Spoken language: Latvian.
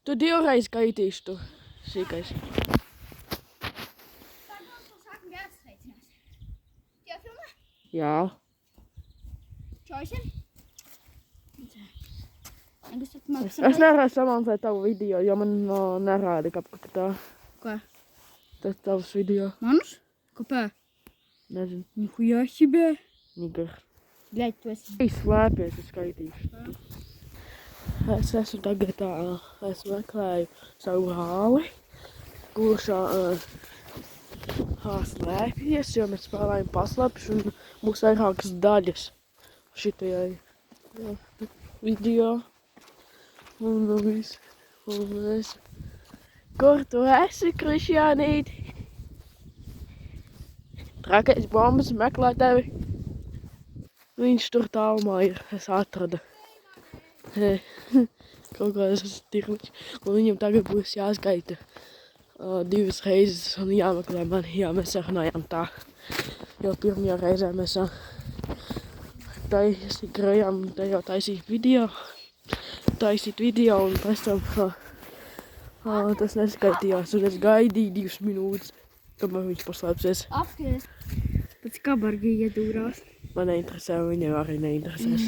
Tu divreiz skaitīšu tu sīkais. Jā. Es nevarēju samontēt tavu video, jo man nerāda kapkatā. Ko? Tas tavs video. Manus? Kāpēc? Nezinu. Nihujā себе. Nigar. Bļaļ, tu esi. Slēpies, es skaitīšu. Es esmu tagad es meklēju savu hāli, kurš slēpjas, jo mēs spēlējam paslēpš un būs vairākas daļas šitajai video. Un viss. Un es... Kur tu esi, Krišjānīt? Trakais bombas meklē tevi. Viņš tur tālumā ir, es atradu. Kaut kādas tirliņš. Un viņam tagad būs jāskaita 2 reizes un jāmeklē mani. Jā, mēs sarunājām tā. Jo pirmajā reizē mēs grējām te jau taisīt video. Un pēc tam tas neskaitījās. Un es gaidīju 2 minūtes, kamēr viņš paslēpsies. Apskaties. Pēc kabargi iedūrās. Man neinteresē, viņam arī neinteresēs.